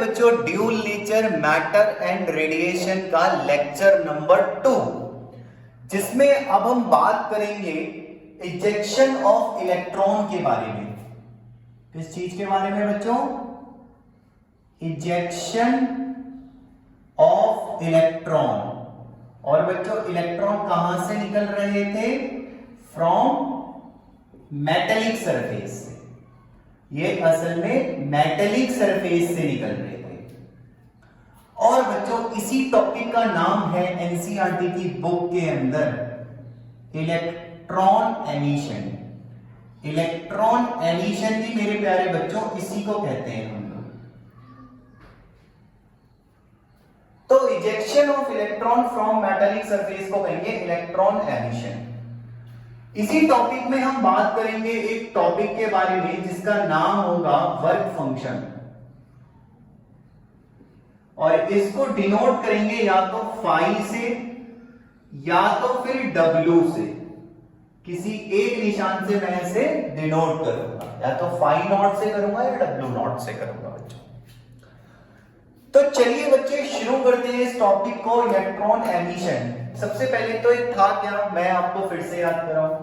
बच्चों dual nature matter and radiation का lecture number 2, जिसमें अब हम बात करेंगे इजेक्शन ऑफ इलेक्ट्रॉन के बारे में। किस चीज के बारे में बच्चों? Ejection of electron. और बच्चों इलेक्ट्रॉन कहां से निकल रहे थे? फ्रॉम मेटेलिक सरफेस से। ये असल में मेटेलिक सरफेस से निकल रहे थे। और बच्चों इसी टॉपिक का नाम है एनसीईआरटी की बुक के अंदर इलेक्ट्रॉन एमिशन। इलेक्ट्रॉन एमिशन भी मेरे प्यारे बच्चों इसी को कहते हैं हम लोग। तो ejection of electron from metallic surface को कहेंगे इलेक्ट्रॉन एमिशन। इसी टॉपिक में हम बात करेंगे एक टॉपिक के बारे में जिसका नाम होगा वर्क फंक्शन, और इसको डिनोट करेंगे या तो फाई से या तो फिर डब्ल्यू से। किसी एक निशान से मैं इसे डिनोट करूंगा, या तो फाई नॉट से करूंगा या डब्ल्यू नॉट से करूंगा बच्चों। तो चलिए बच्चे शुरू करते हैं इस टॉपिक को, इलेक्ट्रॉन एमिशन। सबसे पहले तो एक था क्या, मैं आपको फिर से याद कराऊं।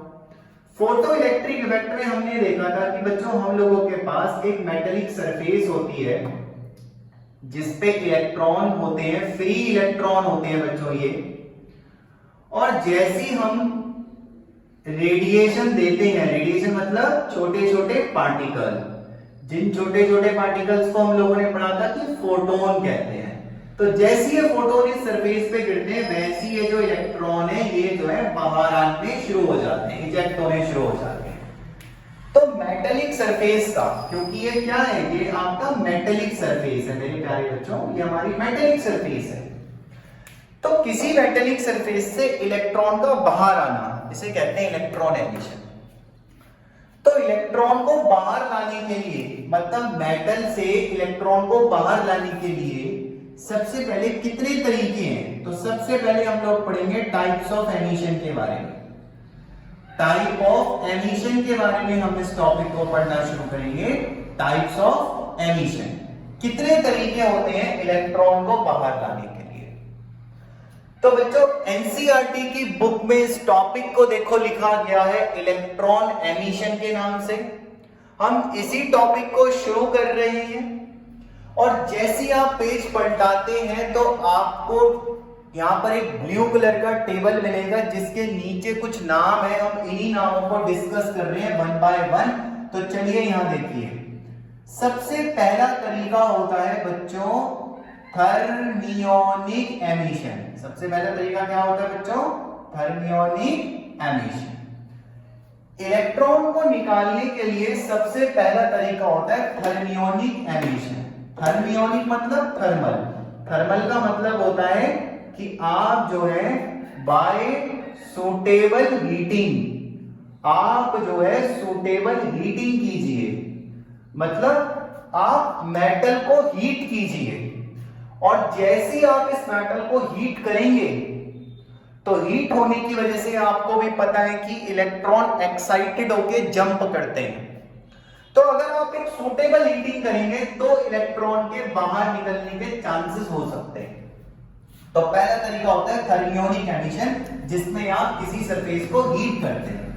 फोटो इलेक्ट्रिक इफेक्ट में हमने देखा था कि बच्चों हम लोगों के पास एक मेटेलिक सरफेस होती है जिसपे इलेक्ट्रॉन होते हैं, फ्री इलेक्ट्रॉन होते हैं बच्चों ये। और जैसी हम रेडिएशन देते हैं, रेडिएशन मतलब छोटे छोटे पार्टिकल, जिन छोटे छोटे पार्टिकल्स को हम लोगों ने पढ़ा था कि फोटोन कहते हैं। तो जैसी ये फोटोन इस सरफेस पे गिरते हैं वैसी ये जो इलेक्ट्रॉन है ये जो है बाहर आने शुरू हो जाते हैं, इजेक्ट होने शुरू हो जाते हैं। तो मेटेलिक सरफेस का, क्योंकि ये क्या है, ये आपका मेटेलिक सरफेस है मेरे प्यारे बच्चों, ये हमारी मेटेलिक सरफेस है। तो किसी मेटेलिक सरफेस से इलेक्ट्रॉन का बाहर आना, इसे कहते हैं इलेक्ट्रॉन एमिशन। तो इलेक्ट्रॉन को बाहर लाने के लिए, मतलब मेटल से इलेक्ट्रॉन को बाहर लाने के लिए सबसे पहले कितने तरीके हैं? तो सबसे पहले हम लोग पढ़ेंगे टाइप्स ऑफ एमिशन के बारे में। टाइप ऑफ एमिशन के बारे में हम इस टॉपिक को पढ़ना शुरू करेंगे। टाइप्स ऑफ एमिशन, कितने तरीके होते हैं इलेक्ट्रॉन को बाहर लाने के लिए। तो बच्चों एनसीईआरटी की बुक में इस टॉपिक को देखो लिखा गया है इलेक्ट्रॉन एमिशन के नाम से। हम इसी टॉपिक को शुरू कर रहे हैं, और जैसे आप पेज पलटाते हैं तो आपको यहां पर एक ब्लू कलर का टेबल मिलेगा जिसके नीचे कुछ नाम है। हम इन्हीं नामों को डिस्कस कर रहे हैं वन बाय वन। तो चलिए यहां देखिए, सबसे पहला तरीका होता है बच्चों थर्मियोनिक एमिशन। सबसे पहला तरीका क्या होता है बच्चों? Thermionic emission. इलेक्ट्रॉन को निकालने के लिए सबसे पहला तरीका होता है थर्मियोनिक एमिशन। थर्मियोनिक मतलब थर्मल। थर्मल का मतलब होता है कि आप जो है बाय सूटेबल हीटिंग, आप जो है सूटेबल हीटिंग कीजिए, मतलब आप मेटल को हीट कीजिए। और जैसे आप इस मेटल को हीट करेंगे तो हीट होने की वजह से आपको भी पता है कि इलेक्ट्रॉन एक्साइटेड होकर जंप करते हैं। तो अगर आप एक सूटेबल हीटिंग करेंगे तो इलेक्ट्रॉन के बाहर निकलने के चांसेस हो सकते हैं। तो पहला तरीका होता है थर्मियोनिक एमिशन, जिसमें आप किसी सरफेस को हीट करते हैं।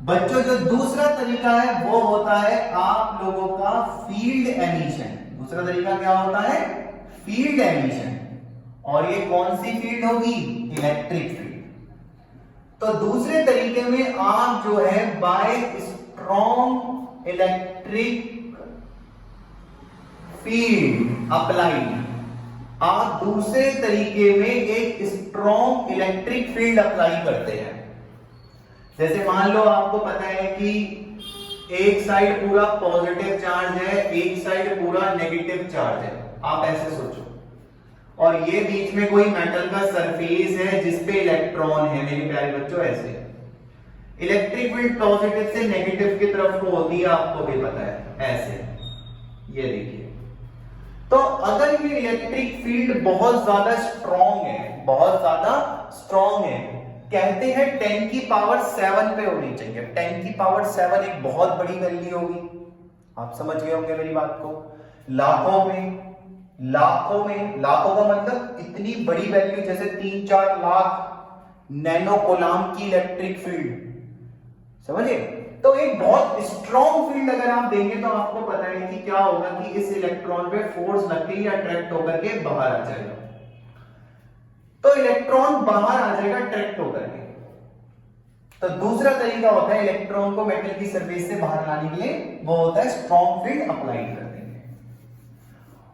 बच्चों जो दूसरा तरीका है वो होता है आप लोगों का फील्ड एमिशन। दूसरा तरीका क्या होता है? Field emission. और ये कौन सी फील्ड होगी? Electric field. तो दूसरे तरीके में आप जो है bye strong electric field apply, आप दूसरे तरीके में एक स्ट्रॉन्ग इलेक्ट्रिक फील्ड अप्लाई करते हैं। जैसे मान लो आपको पता है कि एक साइड पूरा पॉजिटिव चार्ज है, एक साइड पूरा नेगेटिव चार्ज है। आप ऐसे सोचो, और ये बीच में कोई मेटल का सरफेस है जिसपे इलेक्ट्रॉन है मेरे प्यारे बच्चों। ऐसे इलेक्ट्रिक फील्ड पॉजिटिव से नेगेटिव की तरफ को होती है, आपको भी पता है। ऐसे ये देखिए, तो अगर ये इलेक्ट्रिक फील्ड बहुत ज्यादा स्ट्रॉन्ग है, बहुत ज्यादा स्ट्रॉन्ग है, कहते हैं 10 की पावर 7 पे होनी चाहिए। 10 की पावर 7 एक बहुत बड़ी वैल्यू होगी, आप समझ गए होंगे मेरी बात को। लाखों का मतलब इतनी बड़ी वैल्यू, जैसे 3-4 लाख नैनो कोलाम की इलेक्ट्रिक फील्ड, समझे? तो एक बहुत स्ट्रॉन्ग फील्ड अगर आप देंगे तो आपको पता है कि क्या होगा कि इस इलेक्ट्रॉन पे फोर्स लगते ही अट्रैक्ट होकर के बाहर आ जाएगा। तो इलेक्ट्रॉन बाहर आ जाएगा अट्रैक्ट होकर के। तो दूसरा तरीका होता है इलेक्ट्रॉन को मेटल की सरफेस से बाहर लाने के लिए, वो होता है स्ट्रॉन्ग फील्ड अप्लाई कर देंगे।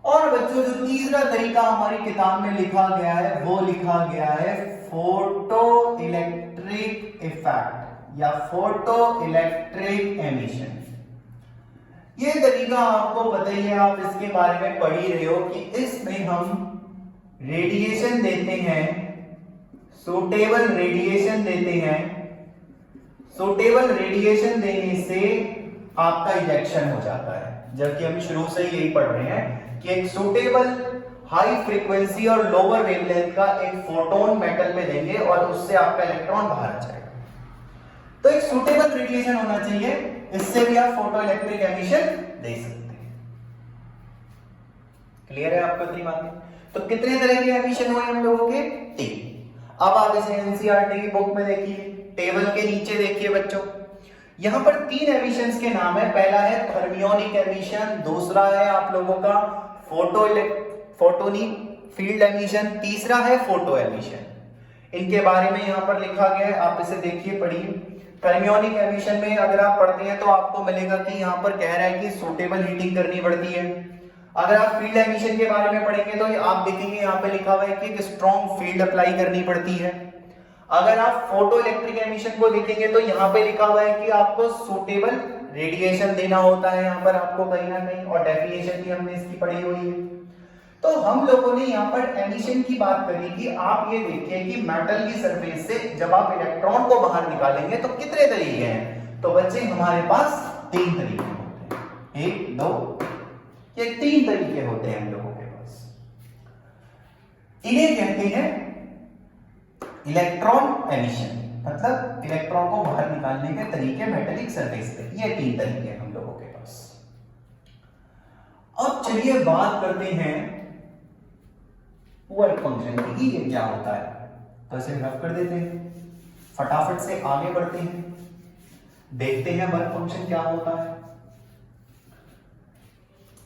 और बच्चों जो तीसरा तरीका हमारी किताब में लिखा गया है वो लिखा गया है फोटो इलेक्ट्रिक इफेक्ट या फोटो इलेक्ट्रिक एमिशन। ये तरीका आपको पता ही है, आप इसके बारे में पढ़ ही रहे हो कि इसमें हम रेडिएशन देते हैं, सूटेबल रेडिएशन देते हैं। सूटेबल रेडिएशन देने से आपका इजेक्शन हो जाता है, जबकि हम शुरू से ही यही पढ़ रहे हैं कि एक सूटेबल हाई फ्रीक्वेंसी और लोअर वेवलेंथ का एक फोटोन मेटल में देंगे और उससे आपका इलेक्ट्रॉन बाहर आ जाएगा। तो एक सूटेबल रेडिएशन होना चाहिए, इससे भी आप फोटो इलेक्ट्रिक एमिशन दे सकते हैं। क्लियर है आपको इतनी बातें? तो कितने तरह के एमिशन हुए हम लोगों के? 3। अब आप इसे एनसीईआरटी की बुक में देखिए, टेबल के नीचे देखिए बच्चों, यहां पर 3 एमिशंस के नाम है। पहला है थर्मियोनिक एमिशन, दूसरा है आप लोगों का फोटोनिक फील्ड एमिशन, तीसरा है फोटो एमिशन। इनके बारे में यहां पर लिखा गया है, आप इसे देखिए, पढ़िए। थर्मियोनिक एमिशन में अगर आप पढ़ते हैं तो आपको मिलेगा कि यहां पर कह रहा है कि सूटेबल हीटिंग करनी पड़ती है। अगर आप फील्ड एमिशन के बारे में पढ़ेंगे तो आप देखेंगे यहां पे लिखा हुआ है कि एक स्ट्रॉन्ग फील्ड अप्लाई करनी पड़ती है। अगर आप फोटो इलेक्ट्रिक एमिशन को देखेंगे तो यहां पे लिखा हुआ है कि आपको सूटेबल रेडिएशन देना होता है यहां पर आपको कहीं ना कहीं, और डेफिनेशन भी हमने इसकी पढ़ी हुई है। तो हम लोगों ने यहाँ पर एमिशन की बात करी कि आप ये देखिए कि मेटल की सरफेस से जब आप इलेक्ट्रॉन को बाहर निकालेंगे तो कितने तरीके हैं? तो बच्चे हमारे पास 3 तरीके होते हैं, 1, 2, ये 3 तरीके होते हैं हम लोगों के पास। इन्हें कहते हैं इलेक्ट्रॉन एमिशन, मतलब इलेक्ट्रॉन को बाहर निकालने के तरीके मेटेलिक सरफेस पे। ये 3 तरीके हैं हम लोगों के पास। अब चलिए बात करते हैं वर्क फंक्शन की, ये क्या होता है। तो इसे रफ कर देते हैं, फटाफट से आगे बढ़ते हैं, देखते हैं वर्क फंक्शन क्या होता है।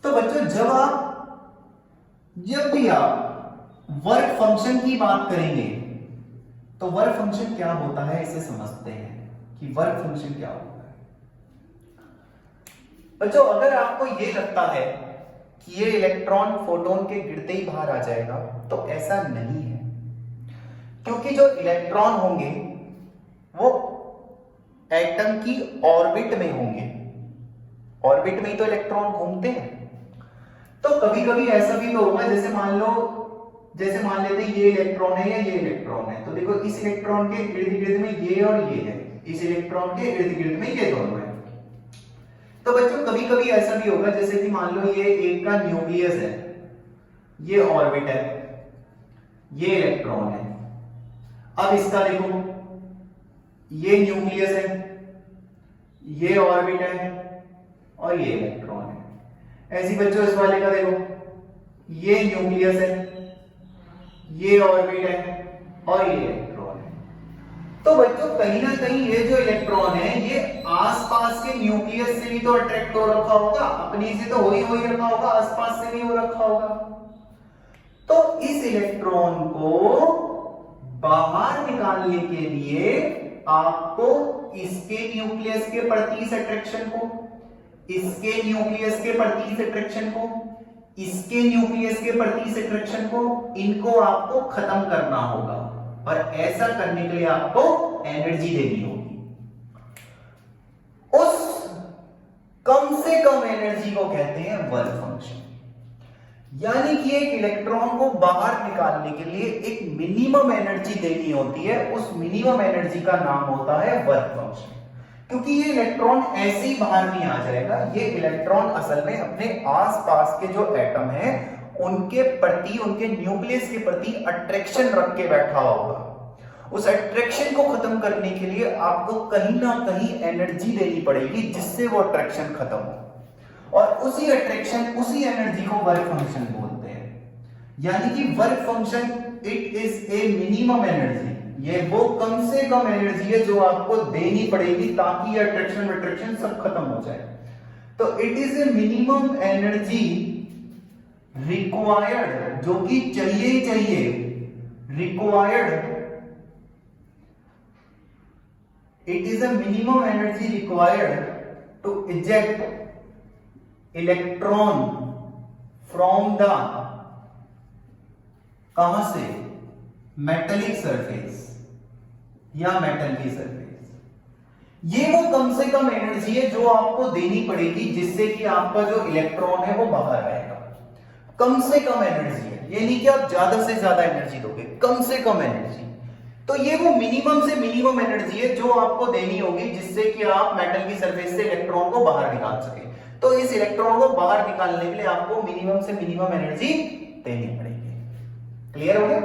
तो बच्चों जब भी आप वर्क फंक्शन की बात करेंगे तो वर्क फंक्शन क्या होता है इसे समझते हैं कि वर्क फंक्शन क्या होता है। बच्चों अगर आपको ये लगता है कि ये इलेक्ट्रॉन फोटोन के गिरते ही बाहर आ जाएगा तो ऐसा नहीं है, क्योंकि जो इलेक्ट्रॉन होंगे वो एटम की ऑर्बिट में होंगे। ऑर्बिट में ही तो इलेक्ट्रॉन घूमते हैं। तो कभी कभी ऐसा भी तो होगा, जैसे मान लेते हैं ये इलेक्ट्रॉन है या ये इलेक्ट्रॉन है, तो देखो इस इलेक्ट्रॉन के इर्द गिर्द में ये और ये है, इस इलेक्ट्रॉन के इर्द गिर्द में ये दोनों है। तो बच्चों कभी कभी ऐसा भी होगा, जैसे कि मान लो ये एक का न्यूक्लियस है, ये ऑर्बिट है, ये इलेक्ट्रॉन है। अब इसका देखो, ये न्यूक्लियस है, ये ऑर्बिट है और ये इलेक्ट्रॉन है। ऐसी बच्चों इस वाले का देखो, ये न्यूक्लियस है, ये ऑर्बिट है और ये इलेक्ट्रॉन है। तो बच्चों कहीं ना कहीं ये जो इलेक्ट्रॉन है ये आसपास के न्यूक्लियस से भी तो अट्रैक्ट हो रखा होगा, अपनी से तो हो ही रखा होगा, आसपास से भी हो रखा होगा। तो इस इलेक्ट्रॉन को बाहर निकालने के लिए आपको इसके न्यूक्लियस के प्रति इस अट्रैक्शन को, इसके न्यूक्लियस के प्रति इस अट्रैक्शन को, इसके न्यूक्लियस के प्रति इस अट्रैक्शन को, इनको आपको खत्म करना होगा। और ऐसा करने के लिए आपको एनर्जी देनी होगी। उस कम से कम एनर्जी को कहते हैं वर्क फंक्शन। यानी कि एक इलेक्ट्रॉन को बाहर निकालने के लिए एक मिनिमम एनर्जी देनी होती है, उस मिनिमम एनर्जी का नाम होता है वर्क फंक्शन। क्योंकि ये इलेक्ट्रॉन ऐसे ही बाहर नहीं आ जाएगा, ये इलेक्ट्रॉन असल में अपने आसपास के जो एटम हैं उनके प्रति, उनके न्यूक्लियस के प्रति अट्रैक्शन रख के बैठा होगा। उस अट्रैक्शन को खत्म करने के लिए आपको कहीं ना कहीं एनर्जी देनी पड़ेगी जिससे वो अट्रैक्शन खत्म हो। और उसी अट्रैक्शन, उसी एनर्जी को वर्क फंक्शन बोलते हैं। यानी कि work function it is a minimum energy, ये वो कम से कम एनर्जी है जो आपको देनी पड़ेगी ताकि ये अट्रैक्शन सब खत्म हो जाए। तो it is a minimum energy required, जो कि चाहिए, required, it is a minimum energy required to eject electron from the, कहां से, मेटेलिक सरफेस या मेटल की सरफेस। ये वो कम से कम एनर्जी है जो आपको देनी पड़ेगी जिससे कि आपका जो इलेक्ट्रॉन है वो बाहर आएगा। कम से कम एनर्जी है, ये नहीं कि आप ज्यादा से ज्यादा एनर्जी दोगे, कम से कम एनर्जी। तो ये वो मिनिमम से मिनिमम एनर्जी है जो आपको देनी होगी जिससे कि आप मेटल की सरफेस से इलेक्ट्रॉन को बाहर निकाल सके। तो इस इलेक्ट्रॉन को बाहर निकालने के लिए आपको मिनिमम से मिनिमम एनर्जी देनी पड़ेगी। क्लियर हो गया?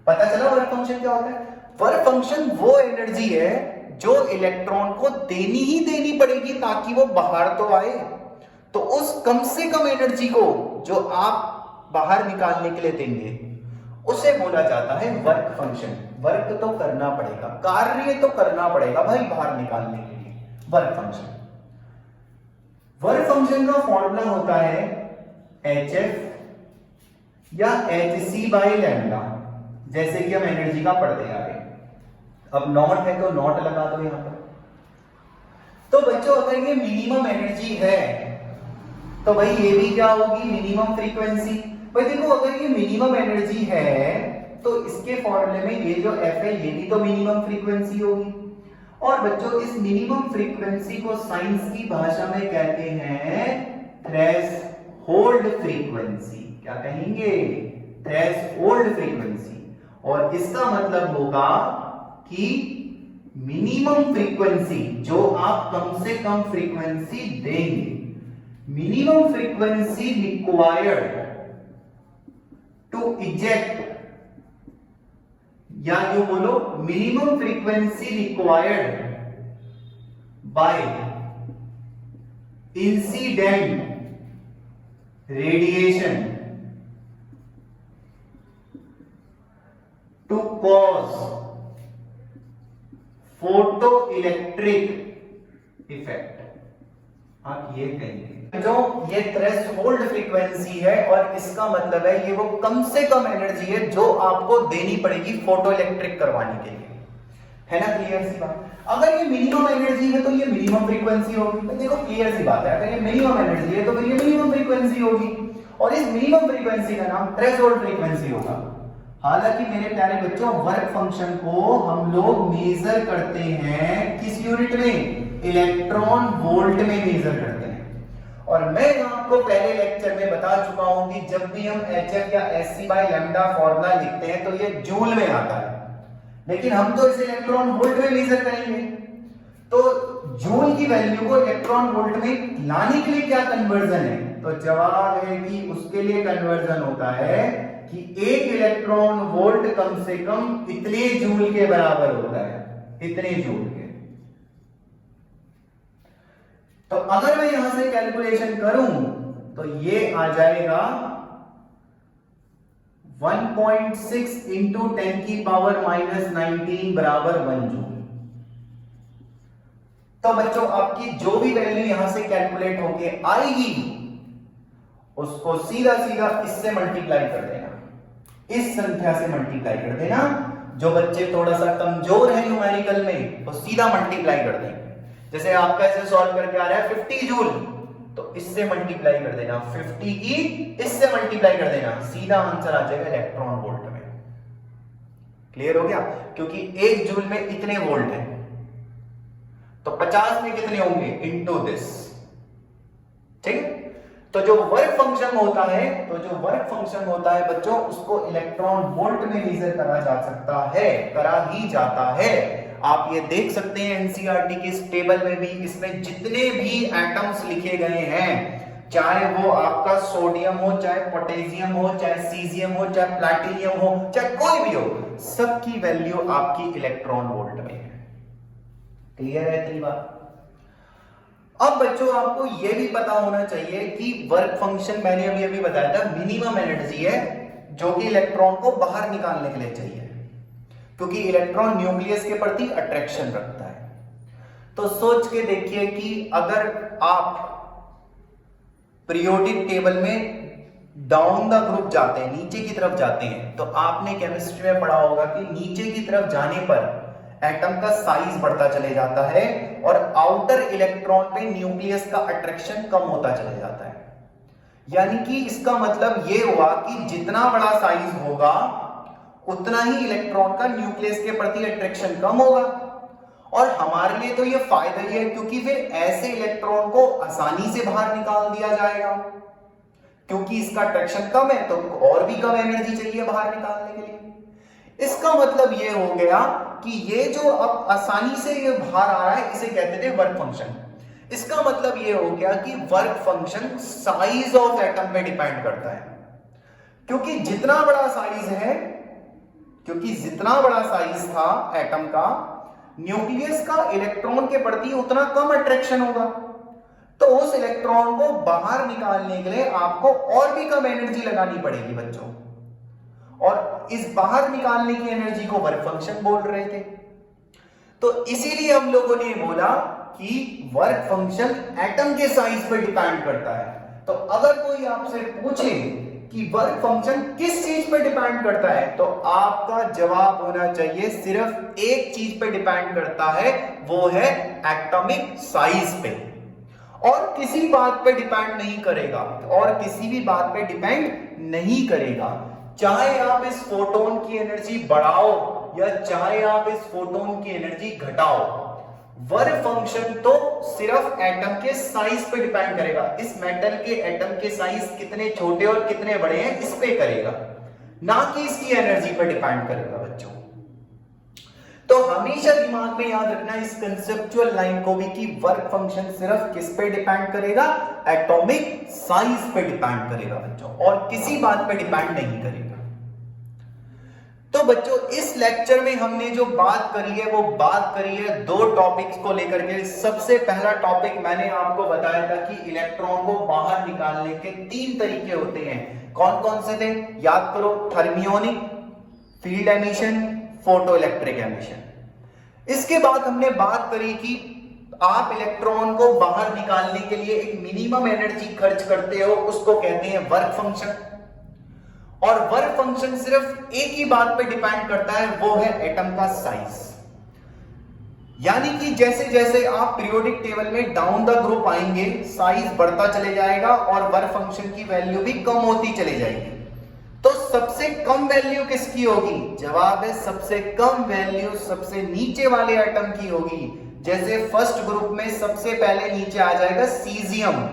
पता चला वर्क फंक्शन क्या होता है? वर्क फंक्शन वो एनर्जी है जो इलेक्ट्रॉन को देनी पड़ेगी ताकि वो बाहर तो आए। तो उस कम से कम एनर्जी को जो आप बाहर निकालने के लिए देंगे उसे बोला जाता है वर्क फंक्शन। वर्क तो करना पड़ेगा, कार्य तो करना पड़ेगा भाई बाहर निकालने के लिए, वर्क फंक्शन। वर्क फंक्शन का फॉर्मूला होता है HF या HC बाई लैम्डा, जैसे कि हम एनर्जी का पढ़ते आ रहे। अब नॉट है तो नॉट लगा दो यहां पर। तो बच्चों अगर ये मिनिमम एनर्जी है तो भाई ये भी क्या होगी, मिनिमम फ्रीक्वेंसी। भाई देखो अगर ये मिनिमम एनर्जी है तो इसके फॉर्मूले में ये जो F है ये भी तो मिनिमम फ्रीक्वेंसी होगी। और बच्चों इस मिनिमम फ्रीक्वेंसी को साइंस की भाषा में कहते हैं थ्रेशोल्ड फ्रीक्वेंसी। क्या कहेंगे? Threshold frequency. और इसका मतलब होगा कि मिनिमम फ्रीक्वेंसी जो आप कम से कम फ्रीक्वेंसी देंगे, minimum frequency required to eject, या जो बोलो minimum frequency required by incident radiation to cause photoelectric effect. आप ये कहेंगे जो ये थ्रेशोल्ड फ्रीक्वेंसी है और इसका मतलब है ये वो कम से कम एनर्जी है जो आपको देनी पड़ेगी फोटो इलेक्ट्रिक करवाने के लिए, है ना? क्लियर सी बात। अगर ये मिनिमम एनर्जी है तो ये मिनिमम फ्रीक्वेंसी होगी। तो देखो क्लियर सी बात है, अगर ये मिनिमम एनर्जी है तो फिर ये मिनिमम फ्रीक्वेंसी होगी और इस मिनिमम फ्रीक्वेंसी का नाम थ्रेशोल्ड फ्रीक्वेंसी होगा। हालांकि मेरे प्यारे बच्चों वर्क फंक्शन को हम लोग मेजर करते हैं किस यूनिट में? इलेक्ट्रॉन वोल्ट में मेजर करते हैं। और मैं आपको पहले लेक्चर में बता चुका हूं कि जब भी हम HF या SC बाय लैम्डा फॉर्मूला लिखते हैं तो ये जूल में आता है, लेकिन हम तो इसे इलेक्ट्रॉन वोल्ट में मेजर करेंगे। तो जूल की वैल्यू को इलेक्ट्रॉन वोल्ट में लाने के लिए क्या कन्वर्जन है? तो जवाब है कि उसके लिए कन्वर्जन होता है कि एक इलेक्ट्रॉन वोल्ट कम से कम इतने जूल के बराबर होता है, इतने जूल के। तो अगर मैं यहां से कैलकुलेशन करूं तो ये आ जाएगा 1.6 इंटू 10 की पावर माइनस 19 बराबर 1 जूल। तो बच्चों आपकी जो भी वैल्यू यहां से कैलकुलेट होके आएगी उसको सीधा सीधा इससे मल्टीप्लाई कर देना, इस संख्या से मल्टीप्लाई कर देना। जो बच्चे थोड़ा सा कमजोर हैं न्यूमेरिकल में वो सीधा मल्टीप्लाई कर देंगे। जैसे आपका ऐसे सॉल्व करके आ रहा है 50 जूल, तो इससे मल्टीप्लाई कर देना, 50 की इससे मल्टीप्लाई कर देना, सीधा आंसर आ जाएगा इलेक्ट्रॉन वोल्ट में। क्लियर हो गया? क्योंकि 1 जूल में इतने वोल्ट है तो 50 में कितने होंगे? Into this. ठीक? तो जो वर्क फंक्शन होता है बच्चों उसको इलेक्ट्रॉन वोल्ट में मेजर करा जा सकता है, करा ही जाता है। आप ये देख सकते हैं एनसीईआरटी के इस टेबल में भी, इसमें जितने भी एटम्स लिखे गए हैं, चाहे वो आपका सोडियम हो, चाहे पोटेशियम हो, चाहे सीजियम हो, चाहे प्लैटिनियम हो, चाहे कोई भी हो, सबकी वैल्यू आपकी इलेक्ट्रॉन वोल्ट में है। क्लियर है इतनी बात? अब बच्चों आपको यह भी पता होना चाहिए कि वर्क फंक्शन मैंने अभी अभी बताया था मिनिमम एनर्जी है जो कि इलेक्ट्रॉन को बाहर निकालने के लिए चाहिए, क्योंकि इलेक्ट्रॉन न्यूक्लियस के प्रति अट्रैक्शन रखता है। तो सोच के देखिए कि अगर आप पीरियोडिक टेबल में डाउन द ग्रुप जाते हैं, नीचे की तरफ जाते हैं, तो आपने केमिस्ट्री में पढ़ा होगा कि नीचे की तरफ जाने पर एटम का साइज बढ़ता चले जाता है और आउटर इलेक्ट्रॉन पे न्यूक्लियस का अट्रैक्शन कम होता चले जाता है। यानी कि इसका मतलब यह हुआ कि जितना बड़ा साइज होगा उतना ही इलेक्ट्रॉन का न्यूक्लियस के प्रति अट्रैक्शन कम होगा। और हमारे लिए तो यह फायदा ही है, क्योंकि फिर ऐसे इलेक्ट्रॉन को आसानी से बाहर निकाल दिया जाएगा, क्योंकि इसका अट्रैक्शन कम है तो और भी कम एनर्जी चाहिए बाहर निकालने के लिए। इसका मतलब यह हो गया कि ये जो अब आसानी से ये बाहर आ रहा है इसे कहते थे वर्क फंक्शन। इसका मतलब ये हो गया कि work function size of atom पे डिपेंड करता है, क्योंकि जितना बड़ा साइज था एटम का, न्यूक्लियस का इलेक्ट्रॉन के प्रति उतना कम अट्रैक्शन होगा, तो उस इलेक्ट्रॉन को बाहर निकालने के लिए आपको और भी कम एनर्जी लगानी पड़ेगी बच्चों। और इस बाहर निकालने की एनर्जी को वर्क फंक्शन बोल रहे थे। तो इसीलिए हम लोगों ने बोला कि वर्क फंक्शन एटम के साइज पर डिपेंड करता है। तो अगर कोई आपसे पूछे कि वर्क फंक्शन किस चीज पर डिपेंड करता है, तो आपका जवाब होना चाहिए सिर्फ एक चीज पर डिपेंड करता है, वो है एटॉमिक साइज पे, और किसी बात पे डिपेंड नहीं करेगा, और किसी भी बात पे डिपेंड नहीं करेगा। चाहे आप इस फोटोन की एनर्जी बढ़ाओ या चाहे आप इस फोटोन की एनर्जी घटाओ, वर्क फंक्शन तो सिर्फ एटम के साइज पे डिपेंड करेगा। इस मेटल के एटम के साइज कितने छोटे और कितने बड़े हैं इस पे करेगा, ना कि इसकी एनर्जी पे डिपेंड करेगा बच्चों। तो हमेशा दिमाग में याद रखना इस कंसेप्चुअल लाइन को भी कि वर्क फंक्शन सिर्फ किस पे डिपेंड करेगा, एटॉमिक साइज पे डिपेंड करेगा बच्चों, और किसी बात पे डिपेंड नहीं करेगा। तो बच्चों इस लेक्चर में हमने जो बात करी है वो बात करी है दो टॉपिक्स को लेकर के। सबसे पहला टॉपिक मैंने आपको बताया था कि इलेक्ट्रॉन को बाहर निकालने के 3 तरीके होते हैं। कौन कौन से थे याद करो, thermionic, field emission, photo electric emission. इसके बाद हमने बात करी कि आप इलेक्ट्रॉन को बाहर निकालने के लिए एक मिनिमम एनर्जी खर्च करते हो, उसको कहते हैं वर्क फंक्शन। और वर्क फंक्शन सिर्फ एक ही बात पे डिपेंड करता है, वो है एटम का साइज। यानी कि जैसे जैसे आप पीरियोडिक टेबल में डाउन द ग्रुप आएंगे, साइज बढ़ता चले जाएगा और वर्क फंक्शन की वैल्यू भी कम होती चली जाएगी। तो सबसे कम वैल्यू किसकी होगी? जवाब है सबसे कम वैल्यू सबसे नीचे वाले एटम की होगी। जैसे फर्स्ट ग्रुप में सबसे पहले नीचे आ जाएगा सीजियम,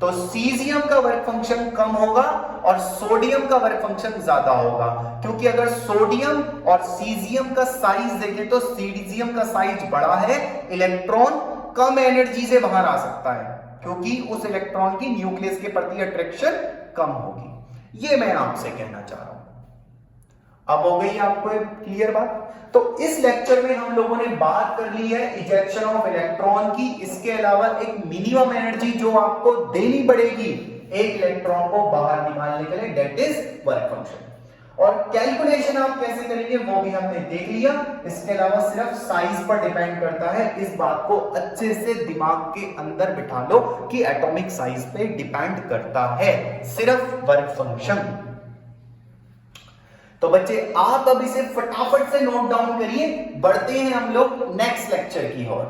तो सीजियम का वर्क फंक्शन कम होगा और सोडियम का वर्क फंक्शन ज्यादा होगा, क्योंकि अगर सोडियम और सीजियम का साइज देखें तो सीजियम का साइज बड़ा है, इलेक्ट्रॉन कम एनर्जी से बाहर आ सकता है, क्योंकि उस इलेक्ट्रॉन की न्यूक्लियस के प्रति अट्रैक्शन कम होगी। ये मैं आपसे कहना चाह रहा हूं। अब हो गई आपको एक क्लियर बात? तो इस लेक्चर में हम लोगों ने बात कर ली है इजेक्शन ऑफ इलेक्ट्रॉन की। इसके अलावा एक मिनिमम एनर्जी जो आपको देनी पड़ेगी एक इलेक्ट्रॉन को बाहर निकालने के लिए, दैट इज वर्क फंक्शन। और कैलकुलेशन आप कैसे करेंगे वो भी हमने देख लिया। इसके अलावा सिर्फ साइज पर डिपेंड करता है, इस बात को अच्छे से दिमाग के अंदर बिठा लो कि एटॉमिक साइज पे डिपेंड करता है सिर्फ वर्क फंक्शन। तो बच्चे आप अब इसे फटाफट से नोट डाउन करिए, बढ़ते हैं हम लोग नेक्स्ट लेक्चर की ओर।